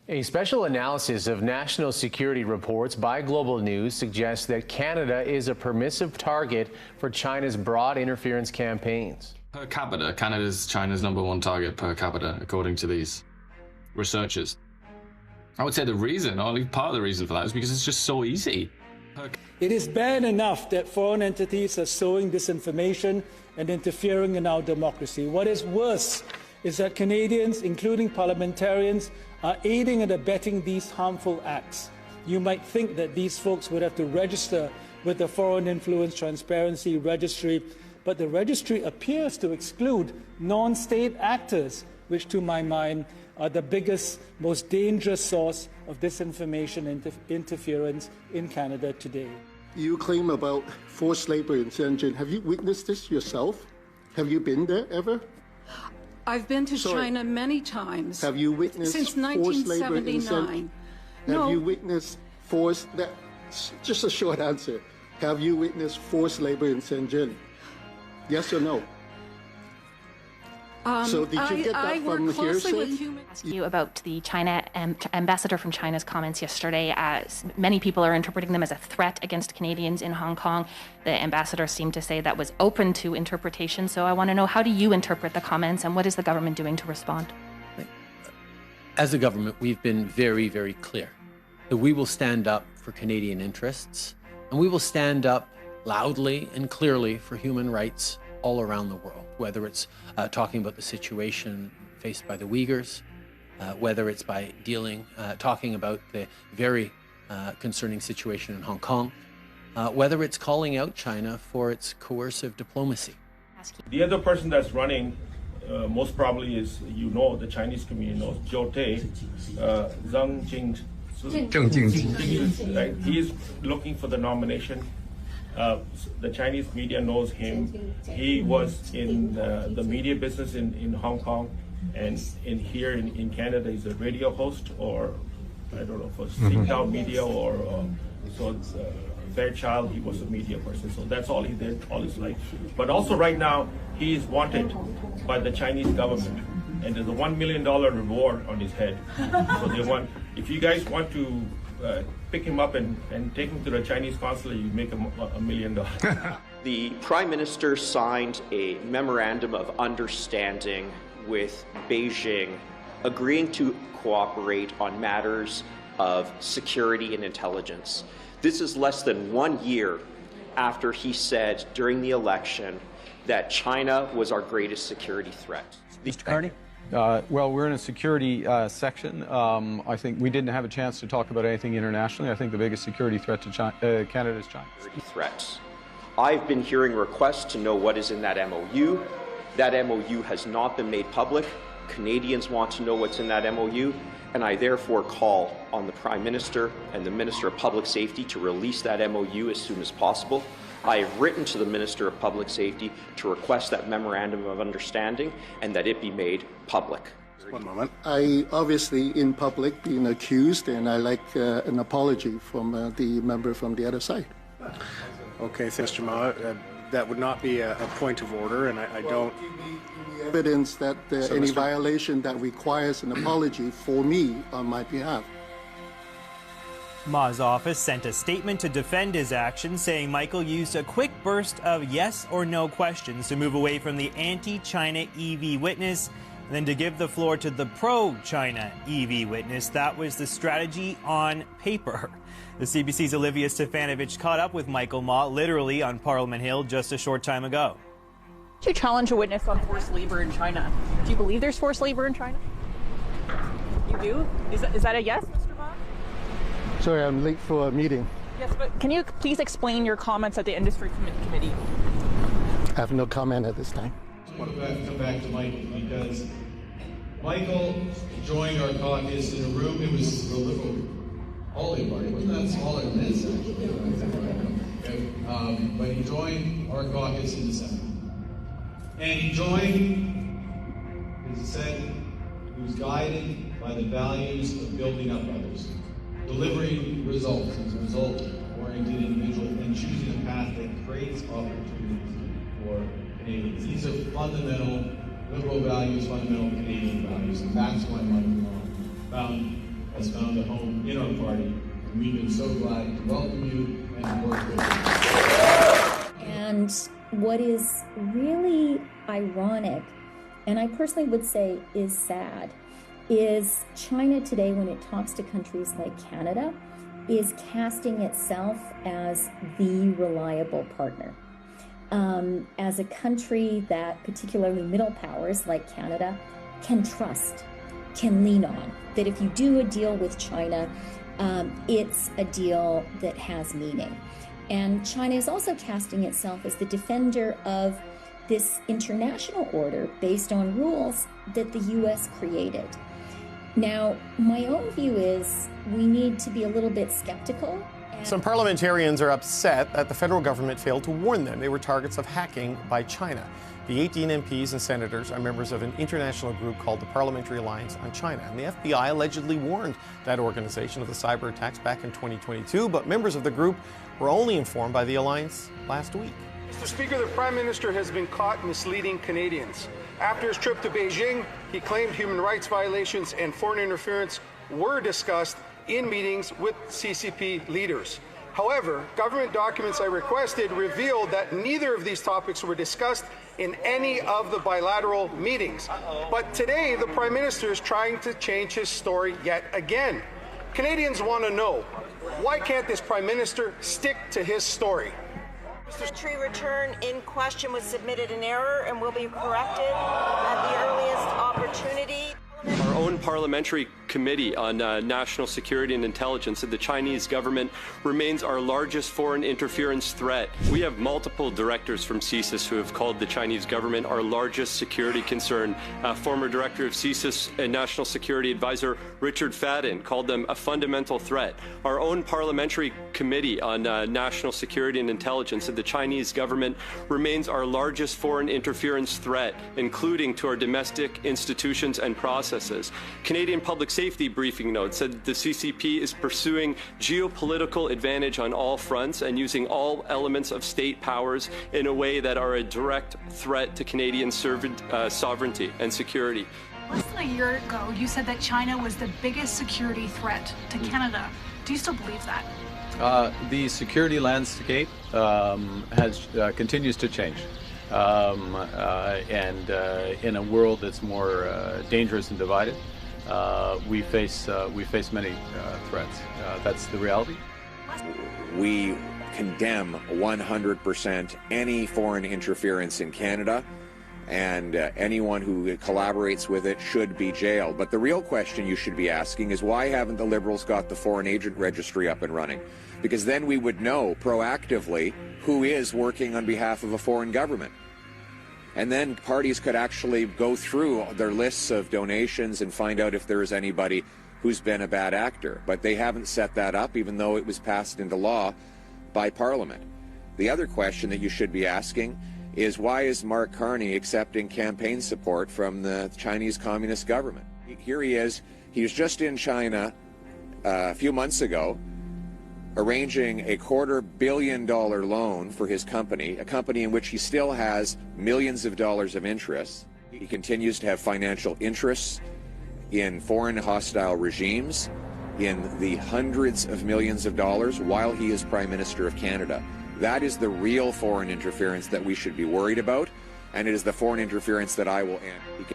A special analysis of national security reports by Global News suggests that Canada is a permissive target for China's broad interference campaigns. Per capita, Canada's China's #1 target per capita, according to these researchers. I would say the reason, or at least part of the reason for that, is because it's just so easy. It is bad enough that foreign entities are sowing disinformation and interfering in our democracy. What is worse is that Canadians, including parliamentarians, are aiding and abetting these harmful acts. You might think that these folks would have to register with the Foreign Influence Transparency Registry, but the registry appears to exclude non-state actors, which to my mind are the biggest, most dangerous source of disinformation interference in Canada today. You claim about forced labor in Shenzhen. Have you witnessed this yourself? Have you been there ever? I've been to China many times. Have you witnessed since forced labor in 1979? Shenzhen? Have you witnessed forced? Just a short answer. Have you witnessed forced labor in Shenzhen? Yes or no? So did you get that from hearsay? Ask you about the China ambassador from China's comments yesterday. As many people are interpreting them as a threat against Canadians in Hong Kong. The ambassador seemed to say that was open to interpretation. So I want to know, how do you interpret the comments, and what is the government doing to respond? As a government, we've been very, very clear that we will stand up for Canadian interests, and we will stand up loudly and clearly for human rights all around the world, whether it's talking about the situation faced by the Uyghurs, whether it's by talking about the very concerning situation in Hong Kong, whether it's calling out China for its coercive diplomacy. The other person that's running most probably is, the Chinese community knows, Zhou Tei, Zheng Jingzi. Right? He is looking for the nomination. The Chinese media knows him. He was in the media business in Hong Kong, and here in Canada, he's a radio host, or I don't know, for Singtel Media or Fairchild, he was a media person. So that's all he did all his life. But also right now, he is wanted by the Chinese government, and there's a $1 million reward on his head. So they want, if you guys want to pick him up and take him to the Chinese consulate, you make him $1 million. The Prime Minister signed a memorandum of understanding with Beijing, agreeing to cooperate on matters of security and intelligence. This is less than 1 year after he said during the election that China was our greatest security threat. Mr. Carney? Well, we're in a security section. I think we didn't have a chance to talk about anything internationally. I think the biggest security threat to Canada is China. Threats. I've been hearing requests to know what is in that MOU. That MOU has not been made public. Canadians want to know what's in that MOU, and I therefore call on the Prime Minister and the Minister of Public Safety to release that MOU as soon as possible. I have written to the Minister of Public Safety to request that memorandum of understanding and that it be made public. One moment. I obviously in public being accused, and I like an apology from the member from the other side. Okay, Mr. Ma, that would not be a point of order, and I don't... Evidence that any violation that requires an apology for me on my behalf. Ma's office sent a statement to defend his actions, saying Michael used a quick burst of yes or no questions to move away from the anti-China EV witness, and then to give the floor to the pro-China EV witness. That was the strategy on paper. The CBC's Olivia Stefanovich caught up with Michael Ma literally on Parliament Hill just a short time ago. To challenge a witness on forced labor in China. Do you believe there's forced labor in China? You do? Is that a yes, Mr. Ma? Sorry, I'm late for a meeting. Yes, but can you please explain your comments at the Industry Committee? I have no comment at this time. I want to come back to Michael, because Michael joined our caucus in a room. It was a little holy party. Wasn't that smaller than this? But he joined our caucus in December. And he joined, as I said, he was guided by the values of building up others, delivering results as a result-oriented individual, and choosing a path that creates opportunities for Canadians. These are fundamental liberal values, fundamental Canadian values, and that's why Michael found has found a home in our party, and we've been so glad to welcome you and to work with you. And what is really ironic, and I personally would say is sad, is China today, when it talks to countries like Canada, is casting itself as the reliable partner. As a country that particularly middle powers like Canada can trust, can lean on, that if you do a deal with China, it's a deal that has meaning. And China is also casting itself as the defender of this international order based on rules that the U.S. created. Now, my own view is we need to be a little bit skeptical. Some parliamentarians are upset that the federal government failed to warn them they were targets of hacking by China. The 18 MPs and senators are members of an international group called the Parliamentary Alliance on China, and the FBI allegedly warned that organization of the cyber attacks back in 2022, but members of the group were only informed by the alliance last week. Mr. Speaker, the Prime Minister has been caught misleading Canadians. After his trip to Beijing, he claimed human rights violations and foreign interference were discussed in meetings with CCP leaders. However, government documents I requested revealed that neither of these topics were discussed in any of the bilateral meetings. But today, the Prime Minister is trying to change his story yet again. Canadians want to know, why can't this Prime Minister stick to his story? The tree return in question was submitted in error and will be corrected at the earliest opportunity. Our own parliamentary committee on national security and intelligence said the Chinese government remains our largest foreign interference threat. We have multiple directors from CSIS who have called the Chinese government our largest security concern. Former director of CSIS and National Security Advisor Richard Fadden called them a fundamental threat. Our own parliamentary committee on national security and intelligence said the Chinese government remains our largest foreign interference threat, including to our domestic institutions and processes. Canadian Public Safety briefing note said the CCP is pursuing geopolitical advantage on all fronts and using all elements of state powers in a way that are a direct threat to Canadian sovereignty and security. Less than a year ago, you said that China was the biggest security threat to Canada. Do you still believe that? The security landscape continues to change. And in a world that's more dangerous and divided, we face many threats. That's the reality. We condemn 100% any foreign interference in Canada, and anyone who collaborates with it should be jailed. But the real question you should be asking is, why haven't the Liberals got the foreign agent registry up and running? Because then we would know proactively who is working on behalf of a foreign government. And then parties could actually go through their lists of donations and find out if there is anybody who's been a bad actor. But they haven't set that up, even though it was passed into law by Parliament. The other question that you should be asking is, why is Mark Carney accepting campaign support from the Chinese Communist government? Here he is. He was just in China a few months ago, arranging a $250 million loan for his company, a company in which he still has millions of dollars of interest. He continues to have financial interests in foreign hostile regimes in the hundreds of millions of dollars while he is Prime Minister of Canada. That is the real foreign interference that we should be worried about, and it is the foreign interference that I will end.